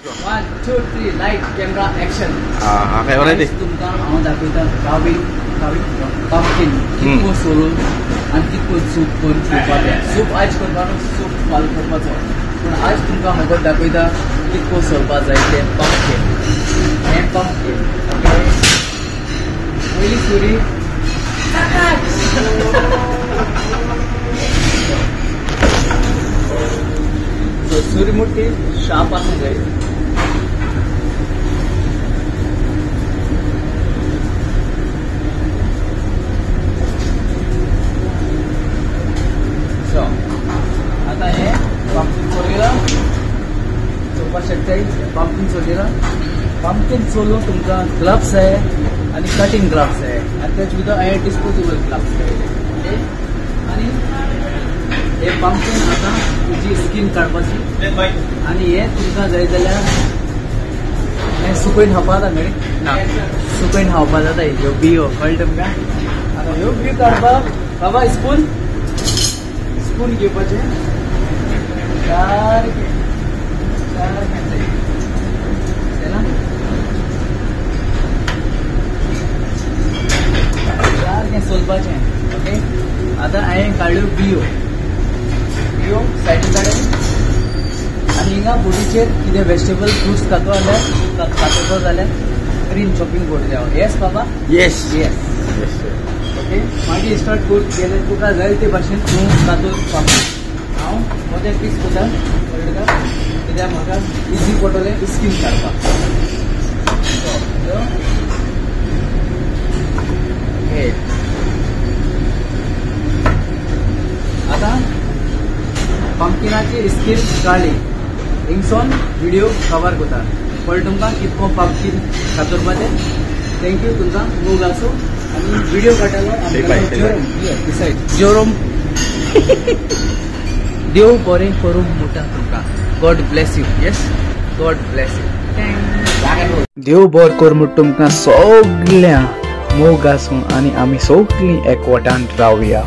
1, 2, 3, light, camera, action. Okay, already. तुमका हांव दाखयता pumpkin कितको सोलून आनी कितको सूप करून करपाचें. सूप आज करपाचो, सूप फाल करपाचो. पूण आज तुमका हांव दाखयता कितको सोलपा जाय तें pumpkin. हें pumpkin. ओके. पयली सुरी सुरी मोठी शार्प आसूंक जाय. आता हे पंपकिन सोलिला चोवपा शकताय. पंपकिन सोलिला पंपकिन सोलून तुमकां ग्लव्स जाय आनी कटिंग ग्लव्स जाय आनी तेच भितर हे डिस्पोजेबल ग्लव्स जाय. ओके. आनी हे पंपकिन आतां तुजी स्कीन काडपाची आनी हे तुमकां जाय जाल्यार हें सुकयन खावपा जाता न्ही. सुकयन खावपा जाता ह्यो बियो कळ्ळें तुमकां. आतां ह्यो बियो काडपाक बाबा स्पून घेवपाचें सारकें सोलपाचें. ओके. आतां हांवें काडल्यो बियो सायडीन काडले आनी हिंगा बोडीचेर कितें वेजिटेबल फ्रुट्स खातो जाल्यार ग्रीन चॉपिंग बोर्ड देंव. येस बाबा. Yes. ओके. मागीर स्टार्ट करून गेले तुका जाय ते भाशेन तूं तातूंत वापर. हांव मोदें पीस कोता कित्याक म्हाका इजी पडटलें स्कीन काडपाक. आतां पंपकिनाची स्कीन काडली हिंगसोन व्हिडिओ कवर कोता. कळ्ळें तुमकां कितको पंपकीन कातरपाचें. थँक्यू तुमकां मोग आसूं. आनी व्हिडिओ काडटालो जोरोम. देव बरें करूं मुटा तुमकां. God bless you. Yes, God bless you. देव बरें करूं म्हूण तुमकां सगळ्यां मोग आसूं आनी आमी सगळीं एकवटान रावया.